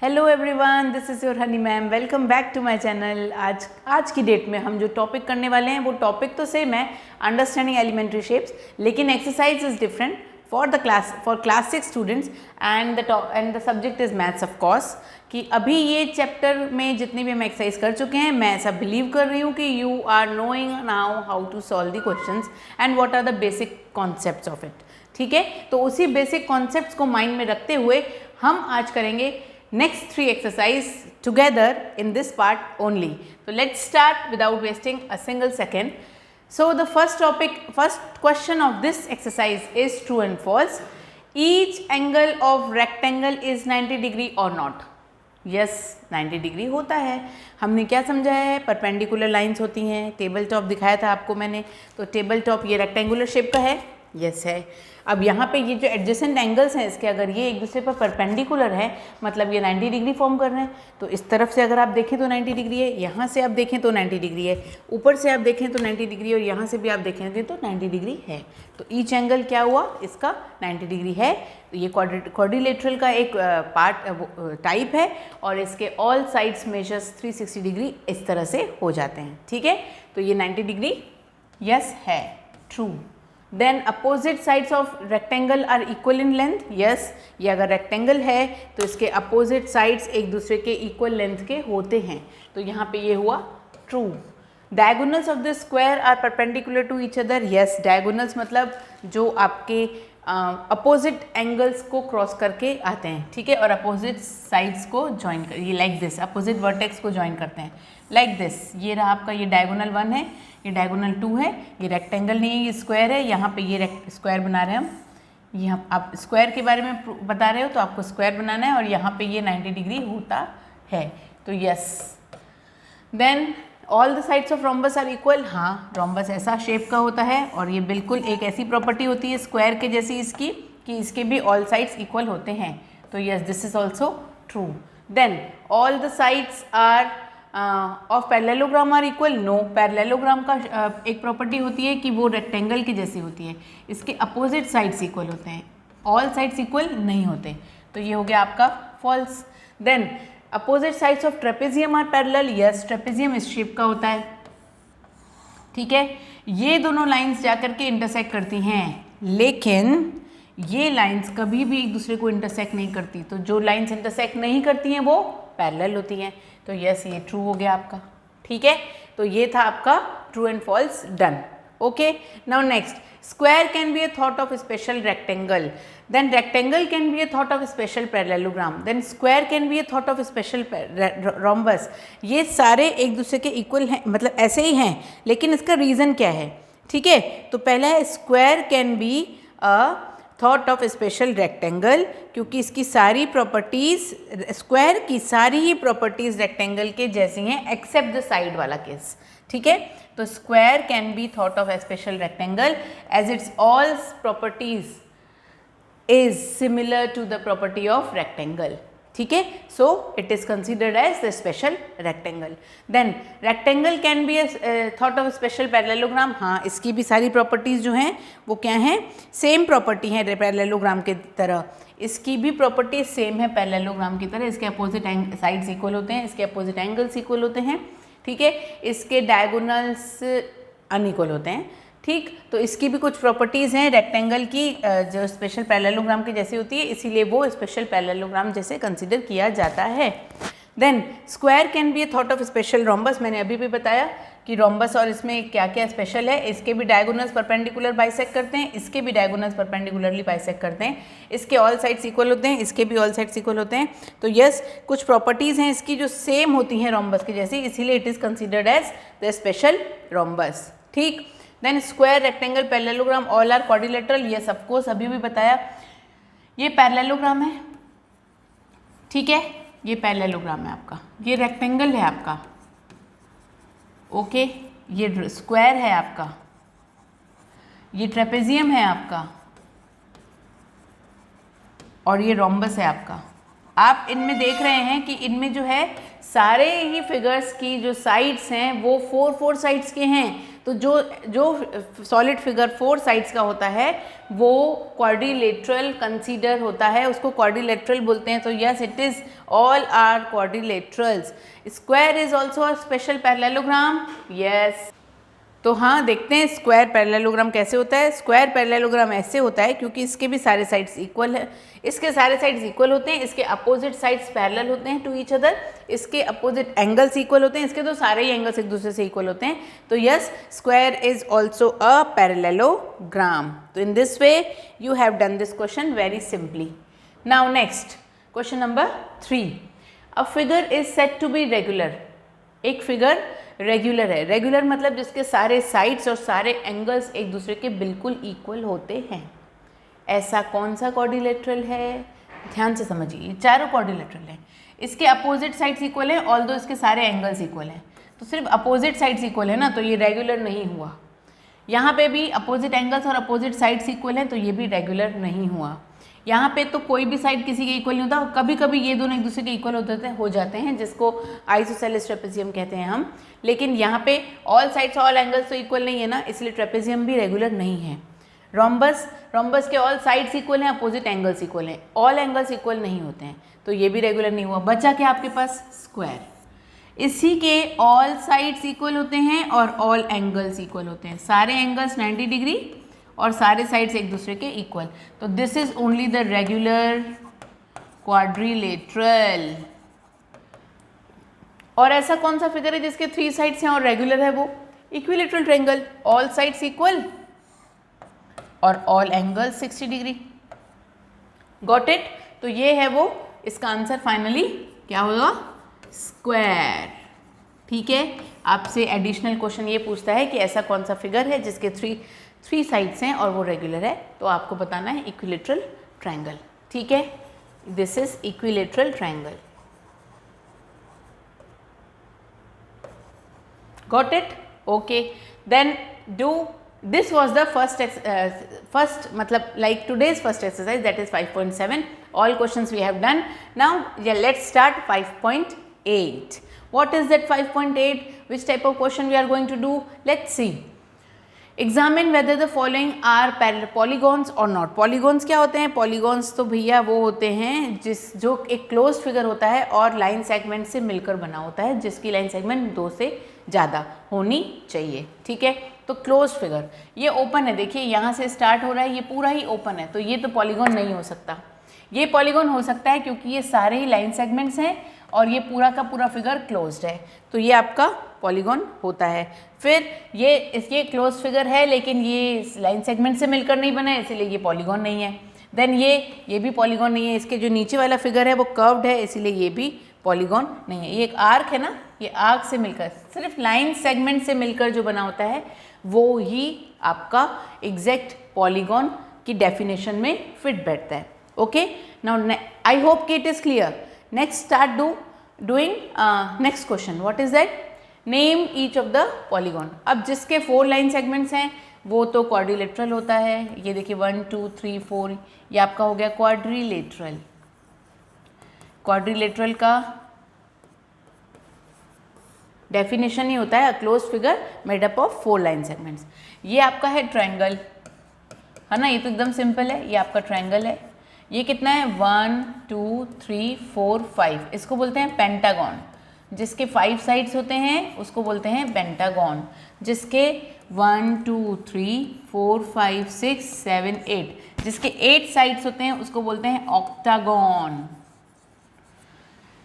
Hello everyone, this is your Honey ma'am. Welcome back to my channel. आज की date में हम जो टॉपिक करने वाले हैं वो टॉपिक तो सेम है, अंडरस्टैंडिंग एलिमेंट्री शेप्स, लेकिन exercise is different for class 6 students and the subject is maths of course. कि अभी ये चैप्टर में जितनी भी हम एक्सरसाइज कर चुके हैं, मैं ऐसा बिलीव कर रही हूँ कि you are knowing now how to solve the questions and what are the basic concepts of it. ठीक है, तो उसी बेसिक कॉन्सेप्ट्स को माइंड में रखते हुए हम आज करेंगे next 3 exercise together in this part only. So let's start without wasting a single second. So the first question of this exercise is true and false. Each angle of rectangle is 90 degree or not? Yes, 90 degree होता है। हमने क्या समझा है, perpendicular lines होती हैं। Table top दिखाया था आपको मैंने, तो टेबल टॉप ये रेक्टेंगुलर शेप का है। यस है। अब यहाँ पे ये जो एडजेसेंट एंगल्स हैं इसके, अगर ये एक दूसरे पर परपेंडिकुलर है मतलब ये 90 डिग्री फॉर्म कर रहे हैं। तो इस तरफ से अगर आप देखें तो 90 डिग्री है, यहाँ से आप देखें तो 90 डिग्री है, ऊपर से आप देखें तो 90 डिग्री और यहाँ से भी आप देखेंगे तो 90 डिग्री है। तो ईच एंगल क्या हुआ, इसका 90 डिग्री है। तो ये क्वाड्रिलेटरल का एक टाइप है और इसके ऑल साइड्स मेजर्स 360 डिग्री इस तरह से हो जाते हैं। ठीक है, तो ये 90 डिग्री यस है, true. Then opposite sides of rectangle are equal in length. Yes, ये अगर रेक्टेंगल है तो इसके अपोजिट साइड्स एक दूसरे के इक्वल लेंथ के होते हैं। तो यहाँ पे ये हुआ true. Diagonals of the square are perpendicular to each other. Yes, diagonals मतलब जो आपके अपोजिट एंगल्स को क्रॉस करके आते हैं। ठीक है, और अपोजिट साइड्स को ज्वाइन कर, ये लाइक दिस अपोजिट वर्टेक्स को ज्वाइन करते हैं लाइक दिस। ये रहा आपका, ये डायगोनल 1 है, ये डायगोनल 2 है, ये रेक्टेंगल नहीं है, ये स्क्वायर है। यहाँ पे ये स्क्वायर बना रहे हैं हम। ये आप स्क्वायर के बारे में बता रहे हो तो आपको स्क्वायर बनाना है और यहाँ पे ये 90 डिग्री होता है। तो yes. Then all the sides of rhombus are equal. हाँ, रोम्बस ऐसा शेप का होता है और ये बिल्कुल एक ऐसी प्रॉपर्टी होती है स्क्वायर के जैसी इसकी, कि इसके भी ऑल साइड्स इक्वल होते हैं। तो yes, this is also true. Then all the sides are of parallelogram are equal. No, parallelogram का एक प्रॉपर्टी होती है कि वो रेक्टेंगल की जैसी होती है, इसके अपोजिट साइड्स इक्वल होते हैं, ऑल साइड्स इक्वल नहीं होते। तो ये हो गया आपका false. Then opposite sides of trapezium are parallel. Yes, trapezium इस शेप का होता है। ठीक है, ये दोनों लाइंस जाकर के इंटरसेक्ट करती हैं, लेकिन ये लाइंस कभी भी एक दूसरे को इंटरसेक्ट नहीं करती। तो जो लाइंस इंटरसेक्ट नहीं करती हैं वो पैरेलल होती हैं। तो यस, ये ट्रू हो गया आपका। ठीक है, तो ये था आपका true and false done. Okay, now next, square can be a thought of special rectangle, then rectangle can be a thought of special parallelogram, then square can be a thought of special rhombus. ये सारे एक दूसरे के equal हैं, मतलब ऐसे ही हैं, लेकिन इसका रीज़न क्या है। ठीक है, तो पहला है square can be a thought of special rectangle, क्योंकि इसकी सारी प्रॉपर्टीज़, स्क्वायर की सारी ही प्रॉपर्टीज़ रेक्टेंगल के जैसी हैं एक्सेप्ट द साइड वाला केस। ठीक है, तो square can be thought of special rectangle as it's all properties is similar to the property of rectangle. ठीक है, so it is considered as the special rectangle. Then rectangle can be thought of special parallelogram. हाँ, इसकी भी सारी properties जो हैं वो क्या हैं, सेम प्रॉपर्टी हैं पैरेललोग्राम की तरह। इसकी भी प्रॉपर्टी सेम है पैरेललोग्राम की तरह, इसके अपोजिट साइड्स इक्वल होते हैं, इसके अपोजिट एंगल्स इक्वल होते हैं। ठीक है, इसके डायगोनल्स अनइक्वल होते हैं। ठीक, तो इसकी भी कुछ प्रॉपर्टीज़ हैं रेक्टेंगल की जो स्पेशल पैरेललोग्राम की जैसी होती है, इसीलिए वो स्पेशल पैरेललोग्राम जैसे कंसिडर किया जाता है। Then square can be a thought of special rhombus. मैंने अभी भी बताया कि रोम्बस और इसमें क्या क्या स्पेशल है। इसके भी डायगोनल्स परपेंडिकुलर बाइसेक्ट करते हैं, इसके भी डायगोनल्स परपेंडिकुलरली बाइसेक्ट करते हैं, इसके ऑल साइड्स इक्वल होते हैं, इसके भी ऑल साइड्स इक्वल होते हैं। तो यस, कुछ प्रॉपर्टीज़ हैं इसकी जो सेम होती हैं रोम्बस की जैसी, इसीलिए it is considered as the special rhombus. ठीक, then square, rectangle, parallelogram all are quadrilateral. Yes, of course अभी भी बताया, ये पैरेललोग्राम है। ठीक है, ये पैरेललोग्राम है आपका, ये रेक्टेंगल है आपका। ओके, ये स्क्वायर है आपका, ये ट्रेपेजियम है आपका और ये रोम्बस है आपका। आप इनमें देख रहे हैं कि इनमें जो है सारे ही फिगर्स की जो साइड्स हैं वो 4 साइड्स के हैं। तो जो जो सॉलिड फिगर 4 साइड्स का होता है वो क्वाड्रिलेटरल कंसीडर होता है, उसको क्वाड्रिलेटरल बोलते हैं। तो yes, it is all are quadrilaterals. Square is also a special parallelogram. Yes, तो हाँ, देखते हैं स्क्वायर पैरेललोग्राम कैसे होता है। स्क्वायर पैरेललोग्राम ऐसे होता है क्योंकि इसके भी सारे साइड्स इक्वल है, इसके सारे साइड्स इक्वल होते हैं, इसके अपोजिट साइड्स पैरेलल होते हैं टू ईच अदर, इसके अपोजिट एंगल्स इक्वल होते हैं, इसके तो सारे ही एंगल्स एक दूसरे से इक्वल होते हैं। तो yes, square is also a parallelogram. तो in this way you have done this question very simply. Now next question number 3। A figure is said to be regular. एक फिगर रेगुलर है। Regular मतलब जिसके सारे sides और सारे angles एक दूसरे के बिल्कुल इक्वल होते हैं। ऐसा कौन सा क्वाड्रिलेटरल है? ध्यान से समझिए, ये चारों क्वाड्रिलेटरल हैं। इसके अपोजिट साइड्स इक्वल हैं, ऑल्दो इसके सारे एंगल्स इक्वल हैं। तो सिर्फ अपोजिट साइड्स इक्वल है ना, तो ये रेगुलर नहीं हुआ। यहाँ पे भी अपोजिट एंगल्स और अपोजिट साइड्स इक्वल हैं, तो ये भी रेगुलर नहीं हुआ। यहाँ पे तो कोई भी साइड किसी के इक्वल नहीं होता, कभी कभी ये दोनों एक दूसरे के इक्वल हो जाते हैं, जिसको आइसोसेलेस ट्रेपेजियम कहते हैं हम। लेकिन यहाँ पे ऑल साइड्स ऑल एंगल्स तो इक्वल नहीं है ना, इसलिए ट्रेपेजियम भी रेगुलर नहीं है। रोम्बस के ऑल साइड्स इक्वल हैं, अपोजिट एंगल्स इक्वल हैं, ऑल एंगल्स इक्वल नहीं होते हैं, तो ये भी रेगुलर नहीं हुआ। बचा क्या आपके पास? स्क्वायर। इसी के ऑल साइड्स इक्वल होते हैं और ऑल एंगल्स इक्वल होते हैं, सारे एंगल्स 90 डिग्री और सारे साइड्स एक दूसरे के इक्वल। तो this is only the regular quadrilateral. और ऐसा कौन सा फिगर है जिसके 3 साइड्स हैं और रेगुलर है? वो equilateral triangle, all sides equal और all angle 60 degree. Got it? तो ये है वो, इसका आंसर फाइनली क्या होगा? स्क्वायर। ठीक है, आपसे एडिशनल क्वेश्चन ये पूछता है कि ऐसा कौन सा फिगर है जिसके थ्री साइड्स हैं और वो रेगुलर है, तो आपको बताना है इक्विलेटरल ट्रायंगल। ठीक है, this is equilateral triangle. Got it? Okay. Then do this was the first मतलब like today's first exercise, that is 5.7. All questions we have done. Now yeah, let's start 5.8. What is that 5.8? Which type of question we are going to do? Let's see. Examine whether the following are polygons or not. Polygons क्या होते हैं? Polygons तो भैया वो होते हैं जो एक क्लोज फिगर होता है और लाइन सेगमेंट से मिलकर बना होता है, जिसकी लाइन सेगमेंट 2 से ज़्यादा होनी चाहिए। ठीक है, तो क्लोज फिगर, ये ओपन है, देखिए यहाँ से स्टार्ट हो रहा है, ये पूरा ही ओपन है, तो ये तो पॉलीगॉन नहीं हो सकता। ये पॉलीगॉन हो सकता है क्योंकि ये सारे ही लाइन सेगमेंट्स हैं और ये पूरा का पूरा फिगर क्लोज्ड है, तो ये आपका पॉलीगॉन होता है। फिर ये क्लोज फिगर है लेकिन ये लाइन सेगमेंट से मिलकर नहीं बना है, इसीलिए ये पॉलीगॉन नहीं है। देन ये भी पॉलीगॉन नहीं है, इसके जो नीचे वाला फिगर है वो कर्व्ड है, इसीलिए ये भी पॉलीगॉन नहीं है। ये एक आर्क है ना, ये आर्क से मिलकर, सिर्फ लाइन सेगमेंट से मिलकर जो बना होता है वो ही आपका एग्जैक्ट पॉलीगॉन की डेफिनेशन में फिट बैठता है। ओके, नाउ आई होप कि it is clear. Next start doing next question. What is that? Name each of the polygon. अब जिसके 4 लाइन सेगमेंट्स हैं वो तो क्वाड्रिलेटरल होता है। ये देखिए 1 2 3 4, ये आपका हो गया क्वाड्रिलेटरल। क्वाड्रिलेटरल का डेफिनेशन ही होता है a close figure made up of 4 line segments. ये आपका है ट्रायंगल, है ना, ये तो एकदम सिंपल है, ये आपका ट्रायंगल है। ये कितना है? 1 2 3 4 5, इसको बोलते हैं पेंटागन। जिसके 5 साइड्स होते हैं उसको बोलते हैं पेंटागन। जिसके 1 2 3 4 5 6 7 8, जिसके 8 साइड्स होते हैं उसको बोलते हैं octagon.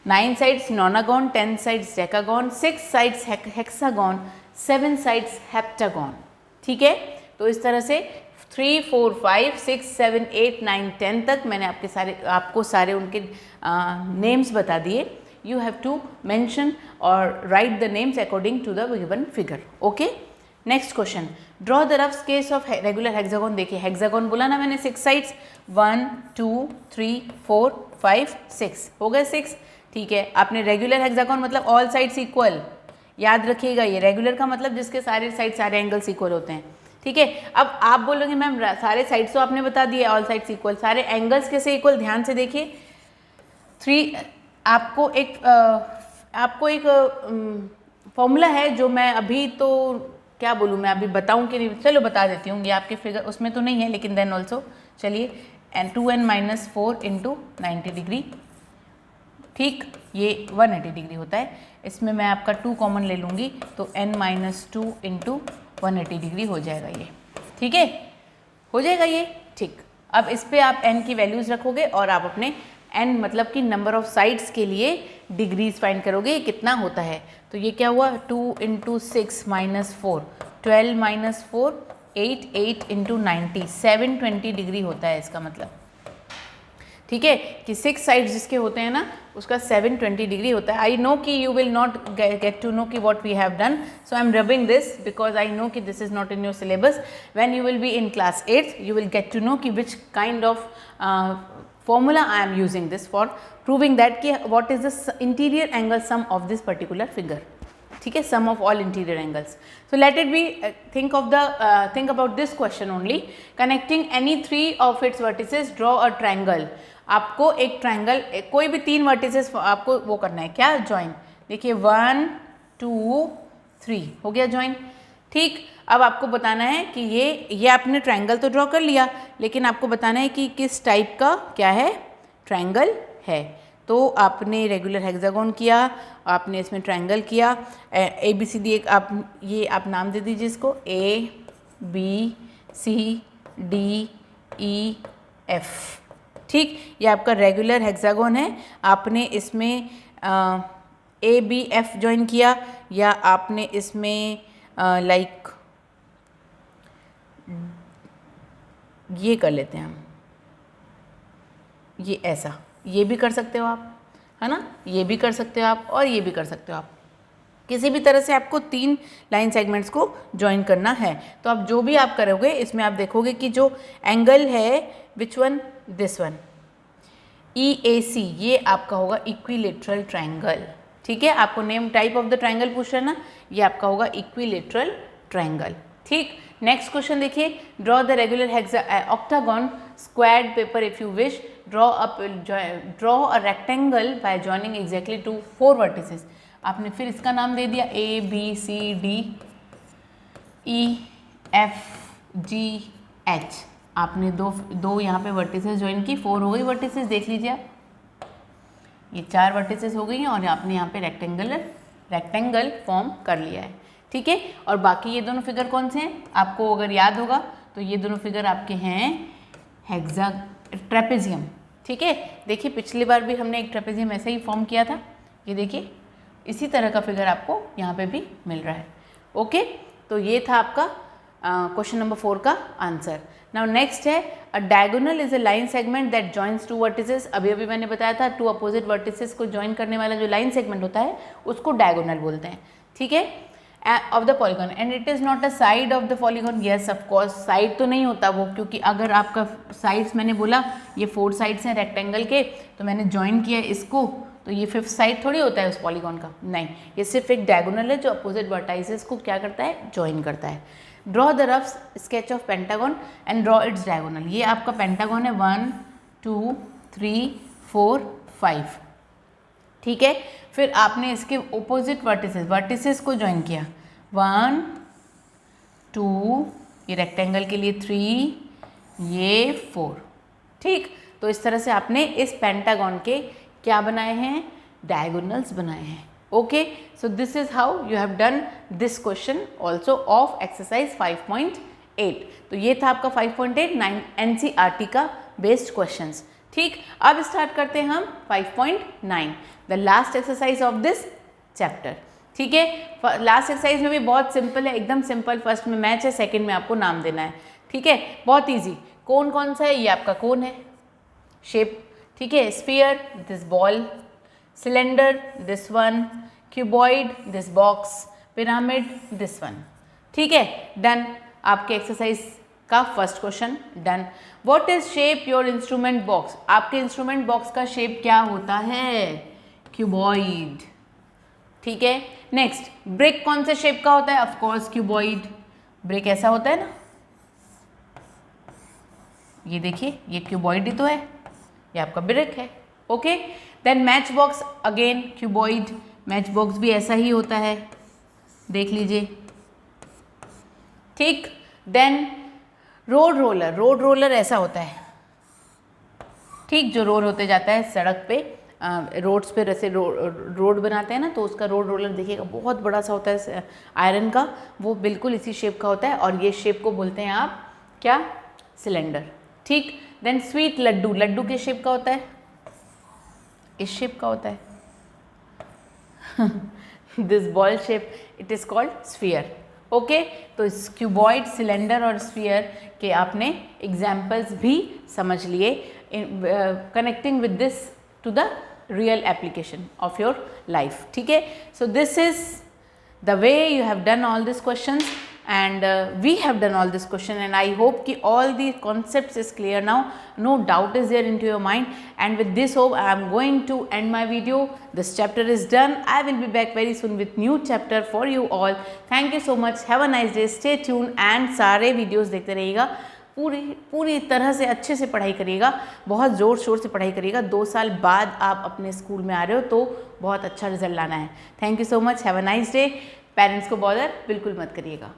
9 sides नोनागन, 10 sides decagon, 6 sides hexagon, 7 sides heptagon. ठीक है, तो इस तरह से 3 4 5 6 7 8 9 10 तक मैंने आपको सारे उनके नेम्स बता दिए। यू हैव टू मेंशन और write the names according to the given figure. Okay, next question. Draw the rough sketch of regular hexagon. देखिए हेक्सागन बोला ना मैंने, 6 साइड्स, 1 2 3 4 5 6 हो गए 6। ठीक है, आपने रेगुलर हेक्सागन मतलब ऑल साइड्स इक्वल, याद रखिएगा, ये रेगुलर का मतलब जिसके सारे साइड सारे एंगल्स इक्वल होते हैं। ठीक है, अब आप बोलोगे मैम सारे साइड्स तो आपने बता दिए, ऑल साइड्स इक्वल, सारे एंगल्स कैसे इक्वल? ध्यान से देखिए, 3 आपको एक फॉर्मूला है जो मैं अभी तो क्या बोलूँ मैं, अभी बताऊँ कि नहीं, चलो बता देती हूँ, ये आपके फिगर उसमें तो नहीं है लेकिन देन ऑल्सो चलिए, एन 2n-4 इंटू 90 डिग्री, ठीक, ये 180 डिग्री होता है। इसमें मैं आपका 2 कॉमन ले लूँगी तो n-2 इंटू 180 डिग्री हो जाएगा ये, ठीक है, हो जाएगा ये, ठीक। अब इस पर आप n की वैल्यूज़ रखोगे और आप अपने n मतलब कि नंबर ऑफ साइड्स के लिए डिग्रीज फाइंड करोगे, ये कितना होता है। तो ये क्या हुआ, 2 into 6 minus 4, 12 minus 4, 8, 8 into 90, 720 degree होता है इसका मतलब, ठीक है, कि 6 साइड्स जिसके होते हैं ना उसका 720 डिग्री होता है। आई नो कि you will not get to know कि what we have done, so I am rubbing this because I know कि this is not in your syllabus. When you will be in class 8th you will get to know कि which kind of formula I am using this for proving that कि what is the interior angle sum of this particular figure, ठीक है, sum of all interior angles. So let it be, think about this question only. Connecting any 3 of its vertices, draw a triangle. आपको एक triangle, कोई भी 3 vertices आपको वो करना है, क्या, ज्वाइन। देखिए 1 2 3 हो गया ज्वाइन, ठीक। अब आपको बताना है कि ये आपने ट्रायंगल तो ड्रॉ कर लिया, लेकिन आपको बताना है कि किस टाइप का क्या है, ट्रायंगल है। तो आपने रेगुलर हेक्सागोन किया, आपने इसमें ट्रायंगल किया, ABCD एक आप नाम दे दीजिए इसको, ABCDEF, ठीक। ये आपका रेगुलर हेक्सागोन है, आपने इसमें ABF ज्वाइन किया, या आपने इसमें लाइक ये कर लेते हैं हम, ये ऐसा, ये भी कर सकते हो आप, है ना, ये भी कर सकते हो आप, और ये भी कर सकते हो आप। किसी भी तरह से आपको 3 लाइन सेगमेंट्स को ज्वाइन करना है। तो अब जो भी आप करोगे इसमें आप देखोगे कि जो एंगल है, which one, this one, EAC, ये आपका होगा इक्विलेटरल ट्रायंगल, ठीक है। आपको name type of the triangle पूछ रहा है ना, ये आपका होगा इक्विलेटरल ट्रायंगल, ठीक। नेक्स्ट क्वेश्चन देखिए, draw the regular octagon squared paper if you wish, draw a rectangle by joining exactly to 4 vertices. आपने फिर इसका नाम दे दिया ABCDEFGH, आपने दो यहाँ पे वर्टिसेस ज्वाइन की, 4 हो गई वर्टिसेस, देख लीजिए आप, ये 4 वर्टिसेस हो गई हैं, और आपने यहाँ पे रेक्टेंगल फॉर्म कर लिया है, ठीक है। और बाकी ये दोनों फिगर कौन से हैं, आपको अगर याद होगा तो ये दोनों फिगर आपके हैं ट्रेपेजियम, ठीक है। देखिए पिछली बार भी हमने एक ट्रेपेजियम ऐसे ही फॉर्म किया था, ये देखिए इसी तरह का फिगर आपको यहाँ पे भी मिल रहा है, ओके। तो ये था आपका क्वेश्चन नंबर 4 का आंसर। नाउ नेक्स्ट है, अ diagonal is a line segment that joins 2 vertices. अभी मैंने बताया था 2 अपोजिट वर्टिसेस को ज्वाइन करने वाला जो लाइन सेगमेंट होता है उसको डायगोनल बोलते हैं, ठीक है, of the polygon, and it is not a side of the polygon. Yes of course, side तो नहीं होता वो, क्योंकि अगर आपका साइड्स, मैंने बोला ये 4 साइड्स हैं रेक्टेंगल के, तो मैंने ज्वाइन किया इसको, तो ये 5th साइड थोड़ी होता है उस पॉलीगॉन का, नहीं, ये सिर्फ एक डायगोनल है जो अपोजिट वर्टाइसेस को क्या करता है, ज्वाइन करता है। Draw the rough sketch of pentagon and draw its diagonal. ये आपका पेंटागन है, 1 2 3 4 5, ठीक है। फिर आपने इसके ओपोजिट वर्टिसेस को ज्वाइन किया, 1 2, ये रेक्टेंगल के लिए 3, ये 4, ठीक। तो इस तरह से आपने इस पेंटागन के क्या बनाए हैं, डायगोनल्स बनाए हैं, okay. So this is how you have done this question also of exercise 5.8। तो ये था आपका 5.8 NCERT का बेस्ड क्वेश्चंस, ठीक। अब स्टार्ट करते हैं हम 5.9, the last exercise of this chapter, ठीक है। लास्ट एक्सरसाइज में भी बहुत सिंपल है, एकदम सिंपल। फर्स्ट में मैच है, सेकंड में आपको नाम देना है, ठीक है, बहुत इजी। कोन कौन सा है, ये आपका कोन है, शेप, ठीक है, sphere, this ball, cylinder, this one, cuboid, this box, pyramid, this one, ठीक है, डन। आपके एक्सरसाइज का first question done. What is shape your instrument box, आपके इंस्ट्रूमेंट बॉक्स का शेप क्या होता है, क्यूबॉइड, ठीक है। नेक्स्ट, ब्रिक कौन से शेप का होता है, ऑफ कोर्स क्यूबॉइड, ब्रिक ऐसा होता है ना, ये देखिए ये क्यूबॉइड ही तो है, ये आपका ब्रिक है, okay. Then match box, again cuboid, match box भी ऐसा ही होता है, देख लीजिए, ठीक। Then road roller, road roller ऐसा होता है, ठीक, जो रोड होते जाता है सड़क पे, रोड्स पे जैसे रोड बनाते हैं ना, तो उसका रोड रोलर देखिएगा बहुत बड़ा सा होता है आयरन का, वो बिल्कुल इसी शेप का होता है और ये शेप को बोलते हैं आप क्या, सिलेंडर, ठीक। देन स्वीट लड्डू, लड्डू किस शेप का होता है, इस शेप का होता है this ball shape, it is called sphere, okay. तो इस क्यूबॉइड, सिलेंडर और स्फीयर के आपने एग्जाम्पल्स भी समझ लिए, connecting with this to the real application of your life, ठीक है। So this is the way you have done all these questions and we have done all this question, and I hope ki all the concepts is clear now, no doubt is there into your mind, and with this hope I am going to end my video. This chapter is done. I will be back very soon with new chapter for you all. Thank you so much, have a nice day, stay tuned and सारे videos देखते रहिएगा, पूरी तरह से अच्छे से पढ़ाई करिएगा, बहुत ज़ोर शोर से पढ़ाई करिएगा। 2 साल बाद आप अपने स्कूल में आ रहे हो तो बहुत अच्छा रिजल्ट लाना है। Thank you so much, have a nice day. Parents को बॉदर बिल्कुल मत करिएगा।